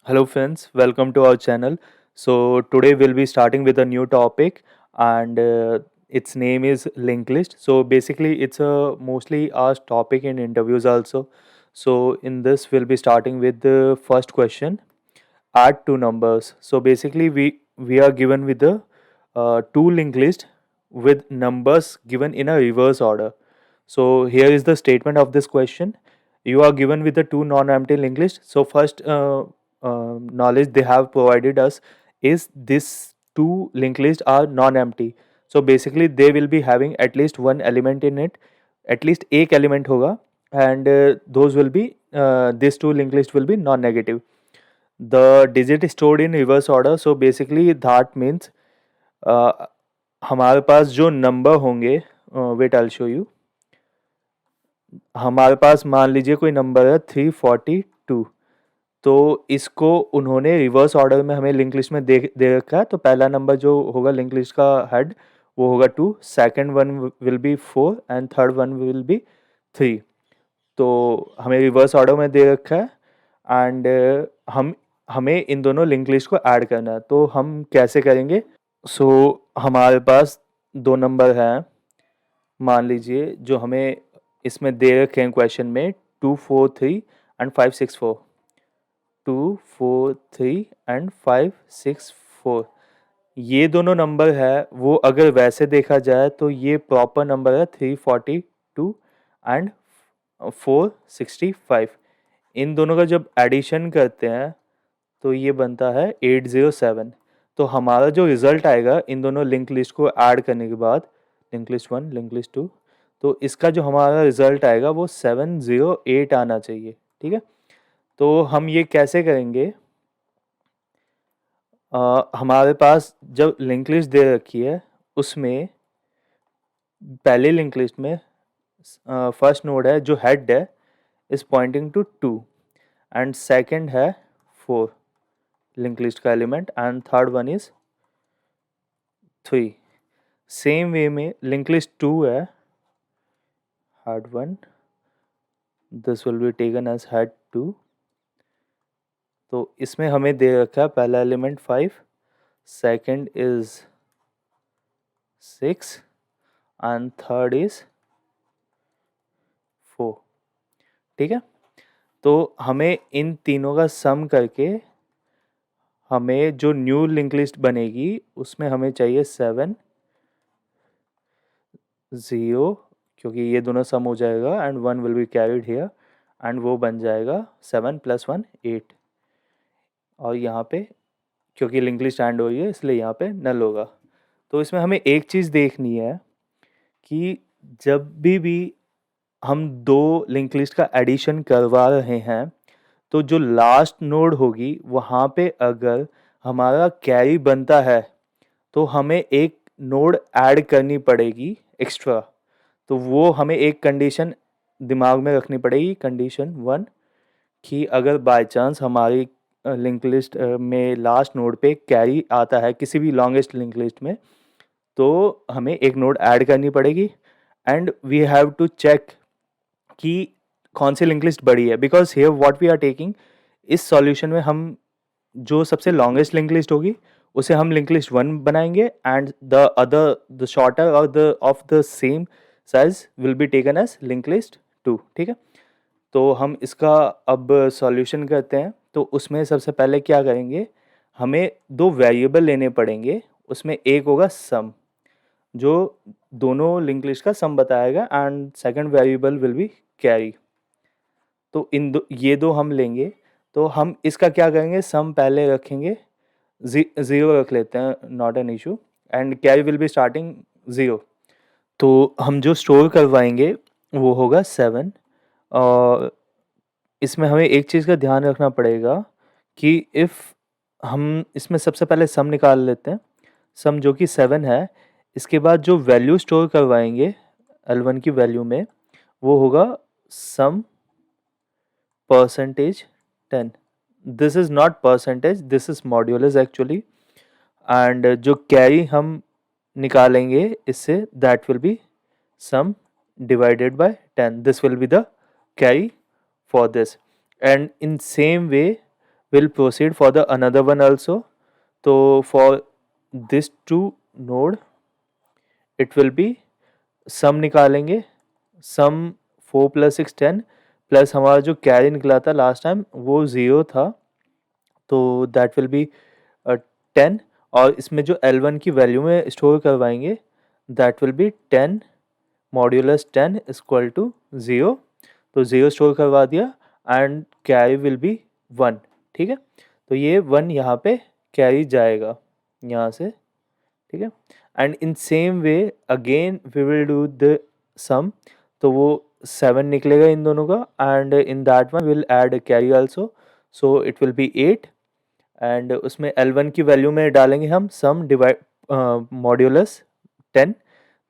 Hello, friends. Welcome to our channel. So today we'll be starting with a new topic, and its name is linked list. So basically, it's a mostly asked topic in interviews also. So in this, we'll be starting with the first question: add two numbers. So basically, we are given with the two linked list with numbers given in a reverse order. So here is the statement of this question. You are given with the two non-empty linked list. So first knowledge they have provided us is this two linked list are non-empty. So basically they will be having at least one element in it. At least एक element होगा and those will be these two linked list will be non-negative. The digit stored in reverse order. So basically that means uh, हमारे पास जो number होंगे wait I show you हमारे पास मान लीजिए कोई number है 342 तो इसको उन्होंने रिवर्स ऑर्डर में हमें लिंक लिस्ट में दे रखा है तो पहला नंबर जो होगा लिंक लिस्ट का हेड वो होगा 2 second one will be 4 and third one will be 3 तो हमें रिवर्स ऑर्डर में दे रखा है एंड हम हमें इन दोनों लिंक लिस्ट को ऐड करना है तो हम कैसे करेंगे सो हमारे पास दो नंबर हैं मान लीजिए जो हमें इसमें दे रखे हैं क्वेश्चन में 243 एंड 564 243 एंड 564 ये दोनों नंबर है वो अगर वैसे देखा जाए तो ये प्रॉपर नंबर है 342 एंड 465 इन दोनों का जब एडिशन करते हैं तो ये बनता है 807 तो हमारा जो रिज़ल्ट आएगा इन दोनों लिंक लिस्ट को ऐड करने के बाद लिंक लिस्ट 1 लिंक लिस्ट 2 तो इसका जो हमारा रिज़ल्ट आएगा वो 708 आना चाहिए ठीक है तो हम ये कैसे करेंगे हमारे पास जब लिंक लिस्ट दे रखी है उसमें पहले लिंक लिस्ट में फर्स्ट नोड है जो हेड है is pointing to 2 and second है 4 लिंक लिस्ट का element and third one is 3 same way में लिंक लिस्ट 2 है head 1 this will be taken as head 2 तो इसमें हमें दे रखा है पहला element 5 second is 6 and third is 4 ठीक है तो हमें इन तीनों का सम करके हमें जो न्यू लिंक लिस्ट बनेगी उसमें हमें चाहिए 7 0 क्योंकि ये दोनों सम हो जाएगा and 1 will be carried here and वो बन जाएगा 7 + 1 8 और यहाँ पे क्योंकि लिंक लिस्ट एंड हो रही है इसलिए यहाँ पे नल होगा तो इसमें हमें एक चीज़ देखनी है कि जब भी हम दो लिंक लिस्ट का एडिशन करवा रहे हैं तो जो लास्ट नोड होगी वहाँ पे अगर हमारा कैरी बनता है तो हमें एक नोड ऐड करनी पड़ेगी एक्स्ट्रा तो वो हमें एक कंडीशन दिमाग में रखनी पड़ेगी कंडीशन 1 कि अगर बाय चांस हमारी लिंक लिस्ट में लास्ट नोड पे कैरी आता है किसी भी लॉन्गेस्ट लिंक लिस्ट में तो हमें एक नोड ऐड करनी पड़ेगी and we have to check कि कौन सी लिंक लिस्ट बड़ी है because here what we are taking इस सॉल्यूशन में हम जो सबसे लॉन्गेस्ट लिंक लिस्ट होगी उसे हम लिंक लिस्ट 1 बनाएंगे and the other the shorter or the of the same size will be taken as link list 2 ठीक है तो हम इसका अब सॉल्यूशन करते हैं तो उसमें सबसे पहले क्या करेंगे हमें दो वेरिएबल लेने पड़ेंगे उसमें एक होगा सम जो दोनों लिंक लिस्ट का सम बताएगा and second variable will be carry तो ये दो हम लेंगे तो हम इसका क्या करेंगे सम पहले रखेंगे ज़ीरो रख लेते हैं not an issue and carry will be starting zero तो हम जो स्टोर करवाएंगे वो होगा 7 और इसमें हमें एक चीज़ का ध्यान रखना पड़ेगा कि इफ़ हम इसमें सबसे पहले सम निकाल लेते हैं सम जो कि 7 है इसके बाद जो वैल्यू स्टोर करवाएंगे L1 की वैल्यू में वो होगा sum percentage 10 this is not percentage this is modulus actually and जो कैरी हम निकालेंगे इससे that will be sum divided by 10 this will be the carry for this and in same way will proceed for the another one also. तो for this two node it will be सम निकालेंगे, सम 4 + 6 10 plus हमारा जो carry निकला था last time वो 0 था, तो that will be 10, और इसमें जो L1 की वैल्यू में स्टोर करवाएंगे that will be 10 modulus 10 equal to 0, तो 0 स्टोर करवा दिया एंड कैरी विल बी 1, ठीक है। तो ये 1 यहाँ पे कैरी जाएगा यहाँ से, ठीक है। And in same way again we will do the sum, तो वो 7 निकलेगा इन दोनों का, and in that one will add carry also, so it will be 8, and उसमें L1 की वैल्यू में डालेंगे हम सम डिवाइड मॉड्यूलस 10,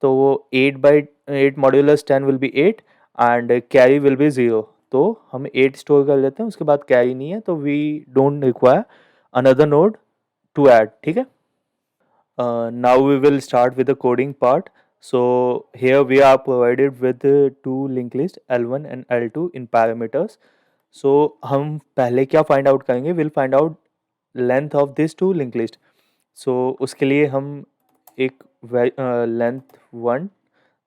तो वो 8 modulus 10 will be 8 and carry will be 0, तो हम 8 स्टोर कर लेते हैं, उसके बाद कैरी नहीं है, तो we don't require another node to add, ठीक है। Now we will start with the coding part. So here we are provided with two linked list L1 and L2 in parameters. So हम पहले क्या find out करेंगे, we'll find out length of these two linked list. So उसके लिए हम एक length 1,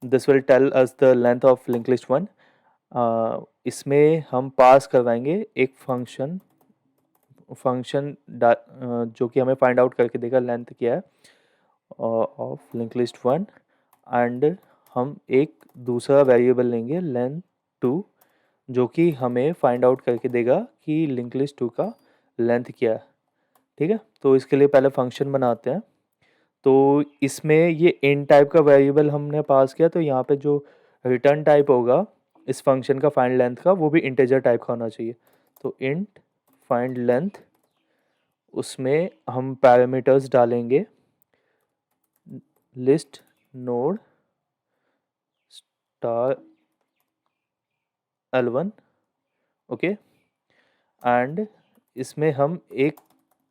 this will tell us the length of linked list 1. इसमें हम पास करवाएंगे एक फंक्शन जो कि हमें फाइंड आउट करके देगा लेंथ क्या है ऑफ लिंक लिस्ट 1, एंड हम एक दूसरा वेरिएबल लेंगे लेंथ 2 जो कि हमें फाइंड आउट करके देगा कि लिंक लिस्ट 2 का लेंथ क्या है, ठीक है। तो इसके लिए पहले फंक्शन बनाते हैं। तो इसमें ये int टाइप का वेरिएबल हमने पास किया, तो यहाँ पे जो रिटर्न टाइप होगा इस फंक्शन का फाइंड लेंथ का वो भी इंटीजर टाइप का होना चाहिए। तो int फाइंड लेंथ, उसमें हम पैरामीटर्स डालेंगे list node star L1, okay, and इसमें हम एक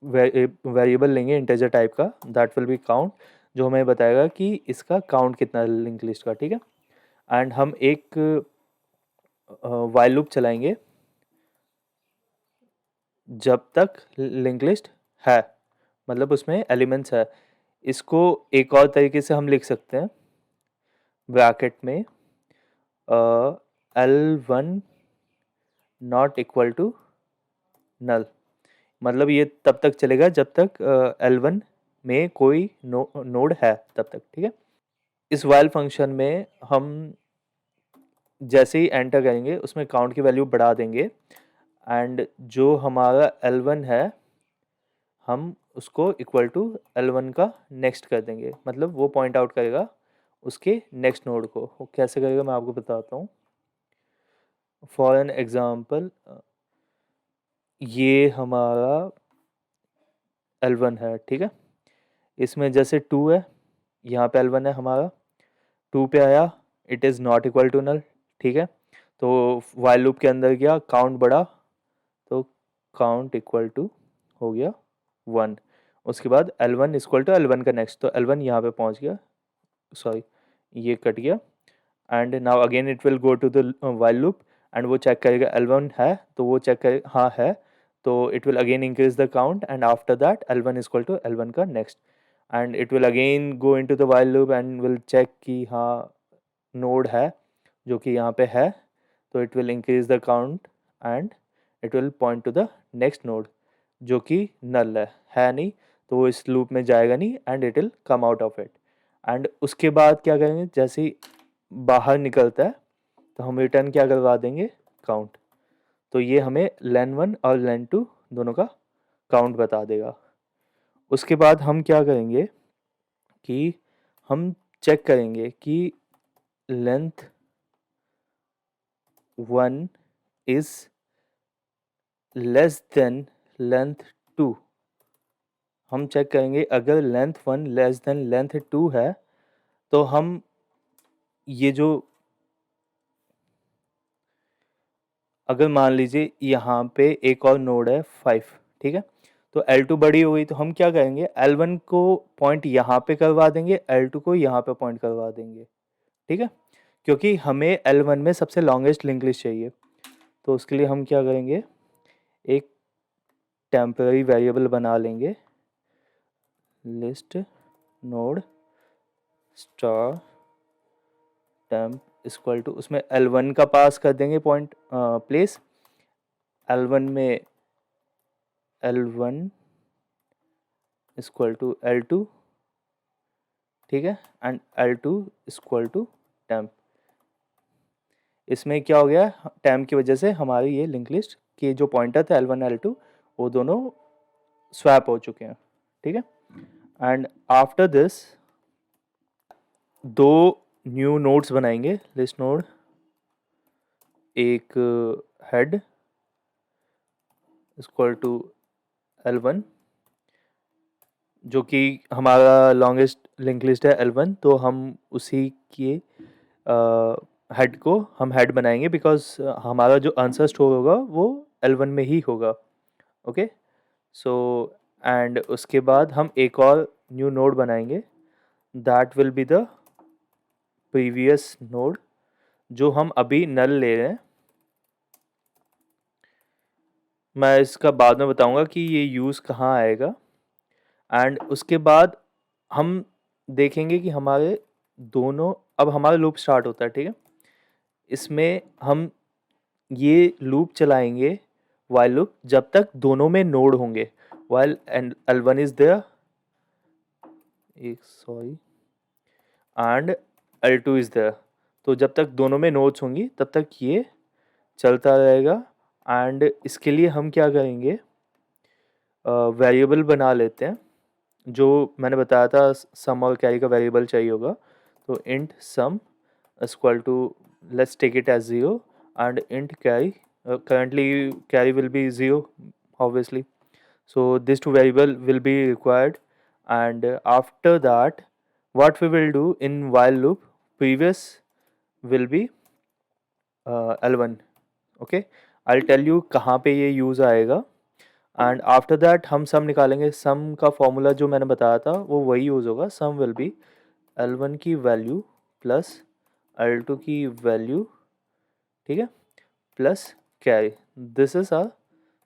वेरिएबल लेंगे इंटीजर टाइप का दैट विल बी काउंट, जो हमें बताएगा कि इसका काउंट कितना है लिंक लिस्ट का, ठीक है। एंड हम एक वाइल लूप चलाएंगे जब तक लिंक लिस्ट है, मतलब उसमें एलिमेंट्स है। इसको एक और तरीके से हम लिख सकते हैं ब्रैकेट में L1 नॉट इक्वल टू नल, मतलब ये तब तक चलेगा जब तक L1 में कोई नोड है तब तक, ठीक है। इस वाइल फंक्शन में हम जैसे ही एंटर करेंगे उसमें काउंट की वैल्यू बढ़ा देंगे, एंड जो हमारा L1 है हम उसको इक्वल टू L1 का नेक्स्ट कर देंगे, मतलब वो पॉइंट आउट करेगा उसके नेक्स्ट नोड को। वो कैसे करेगा मैं आपको बताता हूँ। फॉर एन एग्जांपल ये हमारा L1 है, ठीक है। इसमें जैसे 2 है, यहाँ पे L1 है हमारा, 2 पे आया it is not equal to null, ठीक है। तो वाइल लूप के अंदर गया, काउंट बढ़ा, तो काउंट इक्वल टू हो गया 1, उसके बाद L1 इक्वल टू L1 का नेक्स्ट, तो L1 यहाँ पे पहुँच गया, सॉरी ये कट गया, and now again it will go to the while loop and वो चेक करेगा L1 है, तो वो चेक करेगा हाँ है, तो it will again increase the count and after that L1 equal to L1 का next, and it will again go into the while loop and will check कि हाँ नोड है जो कि यहाँ पे है, तो it will increase the count and it will point two the next node जो कि नल है नहीं, तो वो इस लूप में जाएगा नहीं and it will come out of it. And उसके बाद क्या करेंगे, जैसे ही बाहर निकलता है तो हम रिटर्न क्या करवा देंगे, काउंट, तो ये हमें len1 और len2 दोनों का काउंट बता देगा। उसके बाद हम क्या करेंगे कि हम चेक करेंगे कि length 1 is less than length 2, हम चेक करेंगे अगर लेंथ 1 लेस देन लेंथ 2 है तो हम ये जो, अगर मान लीजिए यहाँ पे एक और नोड है 5, ठीक है, तो L2 बड़ी हो गई, तो हम क्या करेंगे L1 को पॉइंट यहाँ पे करवा देंगे, L2 को यहाँ पे पॉइंट करवा देंगे, ठीक है, क्योंकि हमें L1 में सबसे लॉन्गेस्ट लिंक लिस्ट चाहिए। तो उसके लिए हम क्या करेंगे, एक टेम्पररी वेरिएबल बना लेंगे, list node star temp equal to, उसमें L1 का पास कर देंगे पॉइंट प्लेस, L1 में L1 इक्वल टू L2, ठीक है, and L2 equal to temp. इसमें क्या हो गया, टेम्प की वजह से हमारी ये लिंक लिस्ट के जो पॉइंटर थे L1 L2 वो दोनों स्वैप हो चुके हैं, ठीक है। एंड आफ्टर दिस दो न्यू नोड्स बनाएंगे, लिस्ट नोड, एक हेड इक्वल टू L1 जो कि हमारा लॉन्गेस्ट लिंक लिस्ट है L1, तो हम उसी के हेड को हम हेड बनाएंगे बिकॉज हमारा जो आंसर स्टोर होगा वो L1 में ही होगा, ओके। सो एंड उसके बाद हम एक और न्यू नोड बनाएंगे, that will be the previous node जो हम अभी नल ले रहे हैं। मैं इसका बाद में बताऊंगा कि ये यूज़ कहाँ आएगा। एंड उसके बाद हम देखेंगे कि हमारे दोनों, अब हमारा लूप स्टार्ट होता है, ठीक है। इसमें हम ये लूप चलाएंगे वाइल लूप जब तक दोनों में नोड होंगे, while and L1 is there, sorry, and L2 is there. तो जब तक दोनों में नोड्स होंगी तब तक ये चलता रहेगा। एंड इसके लिए हम क्या करेंगे, वेरिएबल बना लेते हैं जो मैंने बताया था, सम और कैरी का वेरिएबल चाहिए होगा। तो int sum equal to, let's take it as 0, and int carry, currently carry will be 0 obviously, so these two variable will be required. And after that what we will do in while loop, previous will be L1, okay, I'll tell you कहाँ पे ये use आएगा। And after that हम सम निकालेंगे, सम का formula जो मैंने बताया था वो वही यूज़ होगा, सम विल बी L1 की वैल्यू प्लस L2 की वैल्यू, ठीक है, plus carry, this is a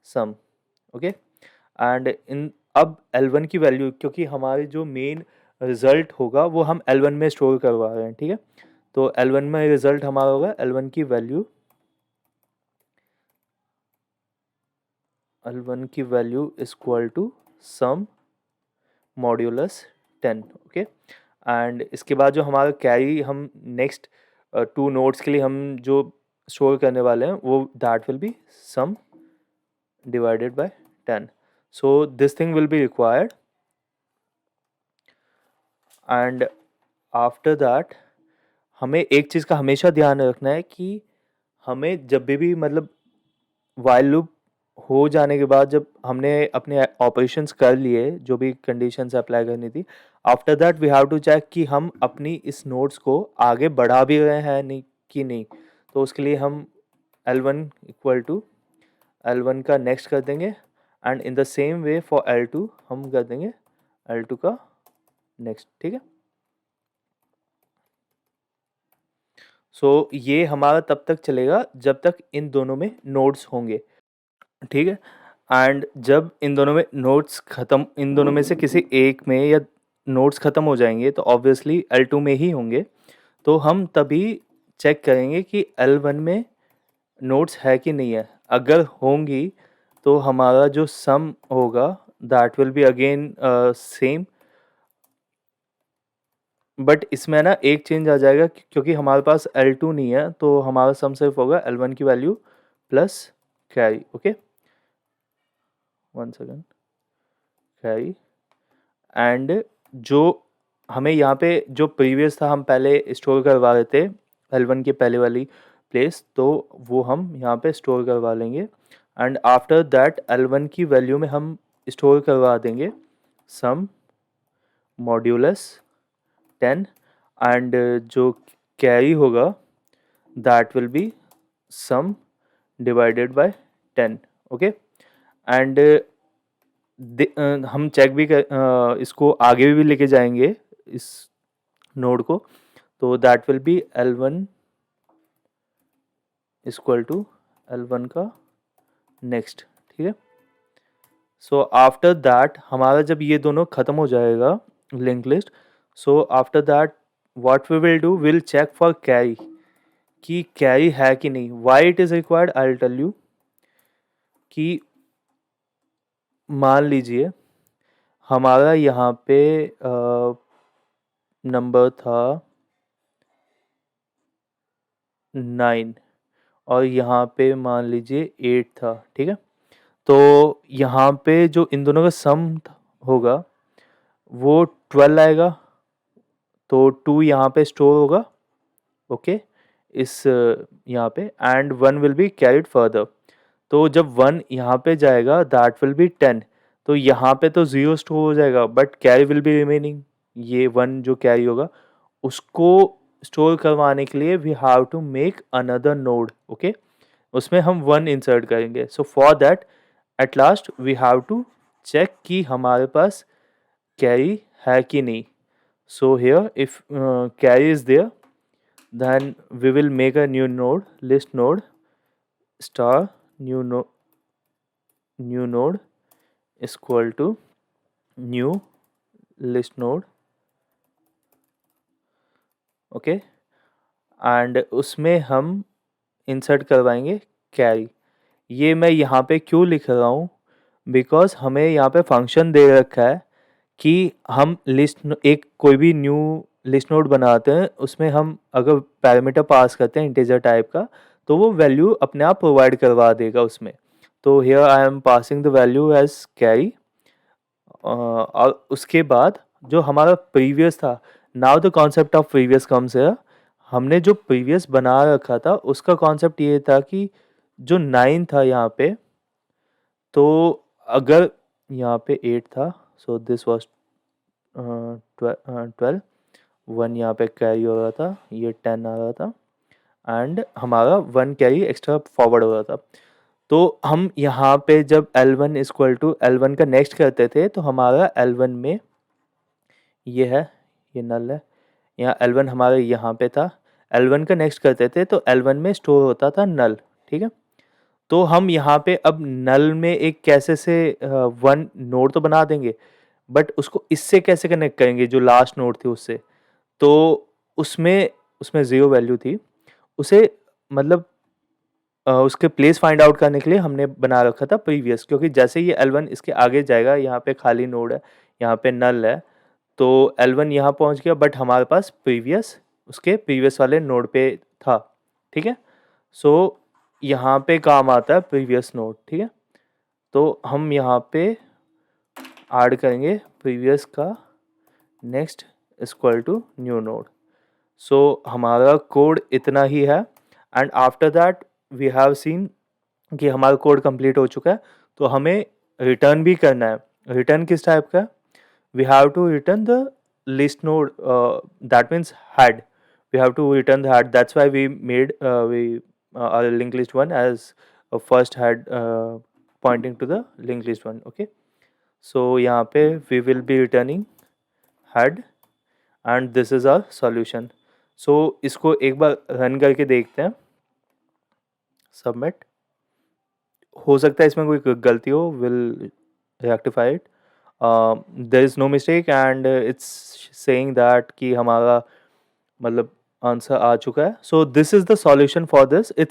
sum, okay. And इन अब L1 की वैल्यू, क्योंकि हमारे जो मेन रिजल्ट होगा वो हम L1 में स्टोर करवा रहे हैं, ठीक है। तो L1 में रिजल्ट हमारा होगा L1 की वैल्यू, L1 की value equal to sum modulus 10, okay. And इसके बाद जो हमारा कैरी हम नेक्स्ट टू नोड्स के लिए हम जो स्टोर करने वाले हैं वो that will be sum divided by 10. So this thing will be required. And after that हमें एक चीज़ का हमेशा ध्यान रखना है कि हमें जब भी मतलब while लूप हो जाने के बाद जब हमने अपने ऑपरेशंस कर लिए, जो भी कंडीशंस अप्लाई करनी थी, after that we have to check कि हम अपनी इस नोड्स को आगे बढ़ा भी रहे हैं नहीं कि नहीं। तो उसके लिए हम L1 इक्वल टू L1 का नेक्स्ट कर देंगे, and in the same way for L2 हम कर देंगे L2 का नेक्स्ट, ठीक है। सो ये हमारा तब तक चलेगा जब तक इन दोनों में नोड्स होंगे, ठीक है। एंड जब इन दोनों में नोड्स ख़त्म, इन दोनों में से किसी एक में या नोड्स ख़त्म हो जाएंगे तो ऑब्वियसली L2 में ही होंगे, तो हम तभी चेक करेंगे कि L1 में नोड्स है कि नहीं है। अगर होंगी तो हमारा जो सम होगा that will be again same, but इसमें ना एक चेंज आ जाएगा क्योंकि हमारे पास L2 नहीं है, तो हमारा सम सिर्फ होगा L1 की value plus carry, okay, one second, carry. And जो हमें यहाँ पे जो प्रीवियस था हम पहले स्टोर करवा रहे थे L1 के पहले वाली प्लेस, तो वो हम यहाँ पे स्टोर करवा लेंगे। एंड आफ्टर दैट L1 की वैल्यू में हम स्टोर करवा देंगे सम मॉड्यूलस 10, एंड जो कैरी होगा that will be some divided by 10, okay. And हम चेक भी इसको आगे भी लेके जाएंगे इस नोड को, तो that will be L1 equal to L1 का नेक्स्ट, ठीक है। सो आफ्टर दैट हमारा जब ये दोनों ख़त्म हो जाएगा link list, so after that what we will do, will check for carry कि कैरी है कि नहीं. Why it is required, I will tell you. कि मान लीजिए हमारा यहाँ पे नंबर था 9 और यहाँ पे मान लीजिए 8 था. ठीक है, तो यहाँ पे जो इन दोनों का सम होगा वो 12 आएगा. तो 2 यहाँ पे स्टोर होगा. ओके, इस यहाँ पे and 1 will be carried further. तो जब 1 यहाँ पे जाएगा दैट विल बी 10. तो यहाँ पे तो 0 स्टोर हो जाएगा but carry will be remaining. ये 1 जो कैरी होगा उसको स्टोर करवाने के लिए we have to make another node. Okay, उसमें हम 1 इंसर्ट करेंगे. So for that at last we have to check कि हमारे पास कैरी है कि नहीं. So here if carry is there then we will make a new node, list node star new node is equal to new list node. Okay, and उसमें हम insert करवाएंगे carry. ये मैं यहाँ पे क्यों लिख रहा हूँ, बिकॉज हमें यहाँ पे फंक्शन दे रखा है कि हम लिस्ट एक कोई भी न्यू लिस्ट नोड बनाते हैं, उसमें हम अगर पैरामीटर पास करते हैं इंटीजर टाइप का तो वो वैल्यू अपने आप प्रोवाइड करवा देगा उसमें. तो here I am passing the value as carry. और उसके बाद जो हमारा प्रीवियस था, now the concept of previous comes here. हमने जो प्रीवियस बना रखा था उसका कॉन्सेप्ट ये था कि जो 9 था यहाँ पे, तो अगर यहाँ पे 8 था सो दिस वॉज 12. 1 यहाँ पे कैरी हो रहा था, ये 10 आ रहा था एंड हमारा 1 कैरी एक्स्ट्रा फॉरवर्ड हो रहा था. तो हम यहाँ पे जब L1 इक्वल टू L1 का नेक्स्ट करते थे तो हमारा L1 में ये है, ये नल है. यहाँ L1 हमारा यहाँ पे था. L1 का नेक्स्ट करते थे तो L1 में स्टोर होता था नल. ठीक है, तो हम यहाँ पे अब नल में एक कैसे से 1 नोड तो बना देंगे बट उसको इससे कैसे कनेक्ट करेंगे जो लास्ट नोड थी उससे. तो उसमें उसमें 0 वैल्यू थी. उसे मतलब उसके प्लेस फाइंड आउट करने के लिए हमने बना रखा था प्रीवियस, क्योंकि जैसे ये L1 इसके आगे जाएगा, यहाँ पे खाली नोड है, यहाँ पे नल है, तो L1 यहाँ पहुँच गया बट हमारे पास प्रीवियस उसके प्रीवियस वाले नोड पे था. ठीक है, सो यहाँ पे काम आता है प्रीवियस नोड. ठीक है, तो हम यहाँ पे ऐड करेंगे प्रीवियस का next equal to new node. So हमारा कोड इतना ही है and after that we have seen कि हमारा कोड कंप्लीट हो चुका है. तो हमें रिटर्न भी करना है. रिटर्न किस टाइप का, we have to return the list node, that means head. We have to return the head. That's why we made our linked list 1 as a first head pointing to the linked list 1. okay, so यहाँ पे we will be returning head and this is our solution. so इसको एक बार run करके देखते हैं. Submit. हो सकता है इसमें कोई गलती हो, will rectify it. There is no mistake and it's saying that कि हमारा मतलब आंसर आ चुका है. So this is the solution for this. It's